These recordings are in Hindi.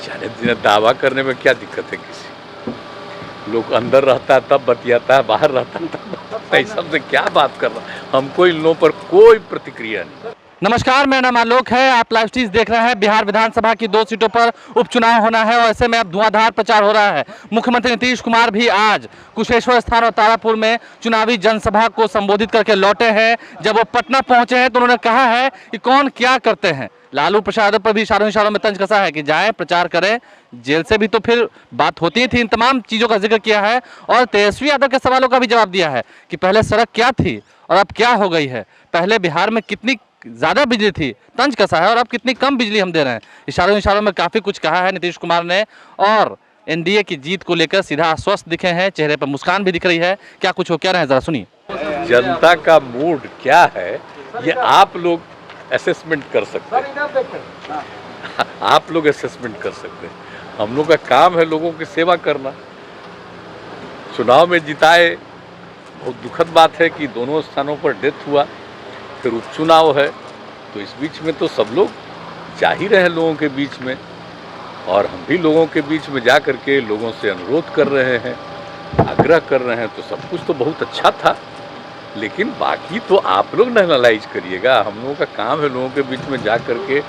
जाने दावा करने में क्या दिक्कत है किसी, लोग अंदर रहता है तब बतियाता है, बाहर रहता है तब इस सब से क्या बात कर रहा है। हमको इन लोगों पर कोई प्रतिक्रिया नहीं। नमस्कार, मेरा नाम आलोक है। आप लाइव स्ट्रीम देख रहे हैं। बिहार विधानसभा की 2 सीटों पर उपचुनाव होना है और ऐसे में अब धुआंधार प्रचार हो रहा है। मुख्यमंत्री नीतीश कुमार भी आज कुशेश्वर स्थान और तारापुर में चुनावी जनसभा को संबोधित करके लौटे हैं। जब वो पटना पहुंचे हैं तो उन्होंने कहा है कि कौन क्या करते हैं। लालू प्रसाद पर भी इशारों में तंज कसा है कि जाएं प्रचार करें, जेल से भी तो फिर बात होती थी। इन तमाम चीज़ों का जिक्र किया है और तेजस्वी यादव के सवालों का भी जवाब दिया है कि पहले सड़क क्या थी और अब क्या हो गई है, पहले बिहार में कितनी ज़्यादा बिजली थी, तंज कसा है, और अब कितनी कम बिजली हम दे रहे हैं। इशारों में काफ़ी कुछ कहा है नीतीश कुमार ने और एनडीए की जीत को लेकर सीधा आश्वस्त दिखे हैं, चेहरे पर मुस्कान भी दिख रही है। क्या कुछ हो क्या रहे हैं, जरा सुनिए। जनता का मूड क्या है ये आप लोग असेसमेंट कर सकते हैं, आप लोग असेसमेंट कर सकते हैं। हम लोग का काम है लोगों की सेवा करना। चुनाव में जिताए, बहुत दुखद बात है कि दोनों स्थानों पर डेथ हुआ, फिर उपचुनाव है, तो इस बीच में तो सब लोग जा ही रहे हैं लोगों के बीच में, और हम भी लोगों के बीच में जा कर के लोगों से अनुरोध कर रहे हैं, आग्रह कर रहे हैं। तो सब कुछ तो बहुत अच्छा था, लेकिन बाकी तो आप लोग एनालाइज करिएगा। हम लोगों का काम है लोगों के बीच में जा कर के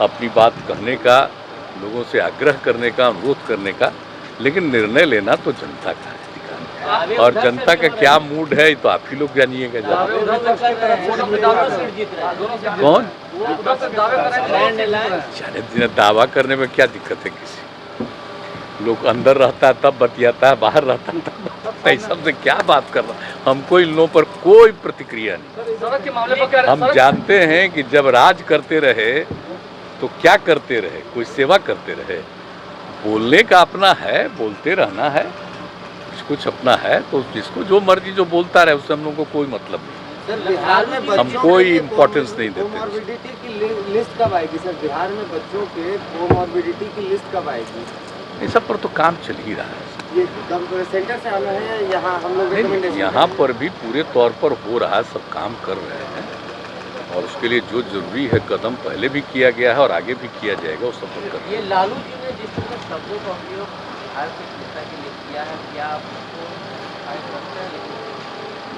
अपनी बात कहने का, लोगों से आग्रह करने का, अनुरोध करने का, लेकिन निर्णय लेना तो जनता का है। और जनता का क्या मूड है तो आप ही लोग जानिएगा। कौन जाने दावा करने में क्या दिक्कत है किसी, लोग अंदर रहता है तब बतियाता है, बाहर रहता है तब इस सब से क्या बात कर रहा है। हमको इन लोगों पर कोई प्रतिक्रिया नहीं। हम जानते हैं कि जब राज करते रहे तो क्या करते रहे, कोई सेवा करते रहे। बोलने का अपना है, बोलते रहना है, कुछ अपना है, तो जिसको जो मर्जी जो बोलता रहे उससे हम लोगों को कोई मतलब नहीं। बिहार में हम कोई इम्पोर्टेंस नहीं देते। कोमॉर्बिडिटी की लिस्ट कब आएगी सर? बिहार में बच्चों के कोमॉर्बिडिटी की लिस्ट कब आएगी? इस सब पर तो काम चल ही रहा है। ये सेंटर से आना है, यहाँ हम लोग यहाँ पर भी पूरे तौर पर हो रहा है, सब काम कर रहे हैं, और उसके लिए जो जरूरी है कदम पहले भी किया गया है और आगे भी किया जाएगा, वो सब कर रहे हैं। ये लालू जी ने जिस तरह शब्दों का उपयोग बिहार की जनता के लिए किया है, क्या आपको लगता है?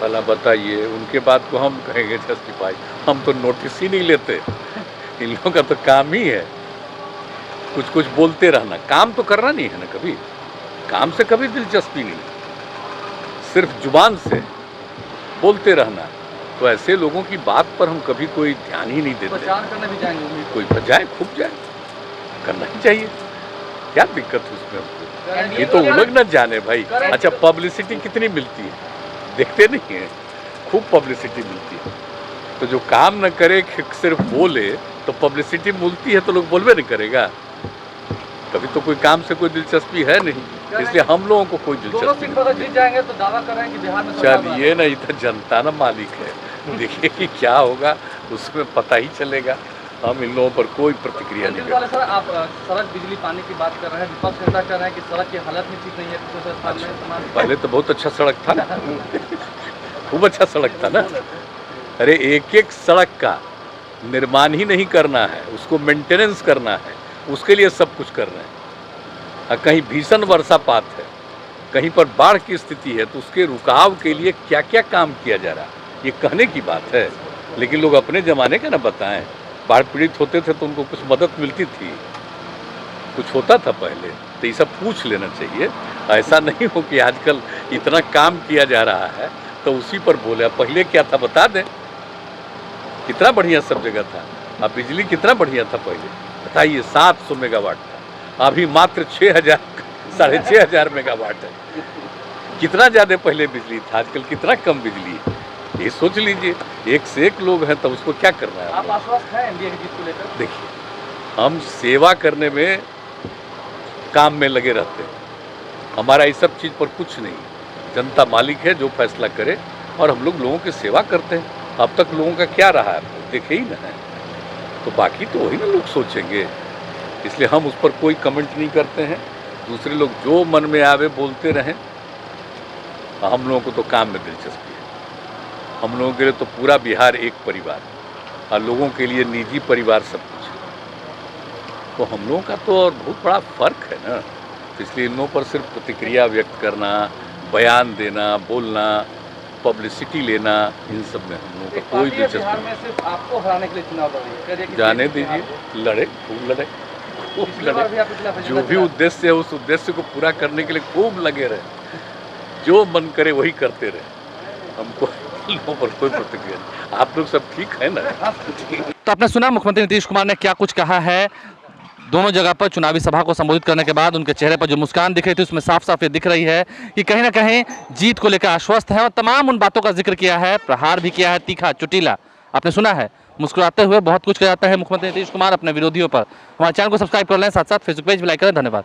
भला बताइए, उनके बात को हम कहेंगे जस्टिफाई? हम तो नोटिस ही नहीं लेते। इन लोगों का तो काम ही है कुछ कुछ बोलते रहना, काम तो करना नहीं है ना। कभी काम से कभी दिलचस्पी नहीं, सिर्फ जुबान से बोलते रहना। तो ऐसे लोगों की बात पर हम कभी कोई ध्यान ही नहीं देते। प्रचार करने भी जाएंगे, कोई बजाए खूब जाए, करना ही चाहिए, क्या दिक्कत है उसमें हमको। ये तो वो लोग न जाने भाई। अच्छा, पब्लिसिटी कितनी मिलती है देखते नहीं है, खूब पब्लिसिटी मिलती है। तो जो काम न करे, सिर्फ बोले, तो पब्लिसिटी मिलती है तो लोग बोलबे नहीं करेगा। कभी तो कोई काम से कोई दिलचस्पी है नहीं, इसलिए हम लोगों को कोई दिलचस्पी नहीं। जीत जाएंगे तो दावा कर रहे हैं कि बिहार में चलिए ना, इधर जनता ना मालिक है, देखिए कि क्या होगा उसमें पता ही चलेगा। हम इन लोगों पर कोई प्रतिक्रिया नहीं करते। सर, आप सड़क, बिजली, पानी की बात कर रहे हैं, विपक्ष नेता कर रहे हैं कि सड़क की हालत भी ठीक नहीं है। पहले तो बहुत अच्छा सड़क था ना, खूब अच्छा सड़क था ना। अरे एक एक सड़क का निर्माण ही नहीं करना है, उसको मेंटेनेंस करना है, उसके लिए सब कुछ कर रहे हैं। कहीं भीषण वर्षापात है, कहीं पर बाढ़ की स्थिति है, तो उसके रुकाव के लिए क्या क्या काम किया जा रहा है, ये कहने की बात है। लेकिन लोग अपने ज़माने का ना बताएं। बाढ़ पीड़ित होते थे तो उनको कुछ मदद मिलती थी, कुछ होता था पहले, तो ये सब पूछ लेना चाहिए। ऐसा नहीं हो कि आजकल इतना काम किया जा रहा है तो उसी पर बोले। पहले क्या था बता दें, कितना बढ़िया सब जगह था। अब बिजली कितना बढ़िया था पहले, बताइए। 700 मेगावाट था, अभी मात्र 6,000 6,500 मेगावाट है। कितना ज़्यादा पहले बिजली था, आजकल कितना कम बिजली है। ये सोच लीजिए, एक से एक लोग हैं, तब उसको क्या करना है। आप आश्वस्त हैं एनडीए की जीत को लेकर? देखिए, हम सेवा करने में काम में लगे रहते हैं, हमारा इस सब चीज़ पर कुछ नहीं। जनता मालिक है, जो फैसला करे, और हम लोग लोगों की सेवा करते हैं। अब तक लोगों का क्या रहा है देखे ही ना है, तो बाकी तो वही ना लोग सोचेंगे। इसलिए हम उस पर कोई कमेंट नहीं करते हैं। दूसरे लोग जो मन में आवे बोलते रहें, हम लोगों को तो काम में दिलचस्पी है। हम लोगों के लिए तो पूरा बिहार एक परिवार है, और लोगों के लिए निजी परिवार सब कुछ है। तो हम लोगों का तो और बहुत बड़ा फर्क है ना, तो इसलिए इन लोगों पर सिर्फ प्रतिक्रिया व्यक्त करना, बयान देना, बोलना, पब्लिसिटी लेना, इन सब में हम लोगों का कोई दिलचस्पी में सिर्फ आपको हराने के लिए चुनाव लड़ रही है। नहीं। जाने दीजिए, लड़े, खूब लड़े, खूब लड़े, जो भी उद्देश्य है उस उद्देश्य को पूरा करने के लिए खूब लगे रहे, जो मन करे वही करते रहे, हमको लोगों पर कोई प्रतिक्रिया नहीं। आप लोग सब ठीक है ना? तो आपने सुना मुख्यमंत्री नीतीश कुमार ने क्या कुछ कहा है। दोनों जगह पर चुनावी सभा को संबोधित करने के बाद उनके चेहरे पर जो मुस्कान दिख रही थी उसमें साफ साफ ये दिख रही है कि कहीं ना कहीं जीत को लेकर आश्वस्त है और तमाम उन बातों का जिक्र किया है, प्रहार भी किया है तीखा चुटीला। आपने सुना है, मुस्कुराते हुए बहुत कुछ कह जाता है मुख्यमंत्री नीतीश कुमार अपने विरोधियों पर। हमारे चैनल को सब्सक्राइब कर लें, साथ साथ फेसबुक पेज भी लाइक करें। धन्यवाद।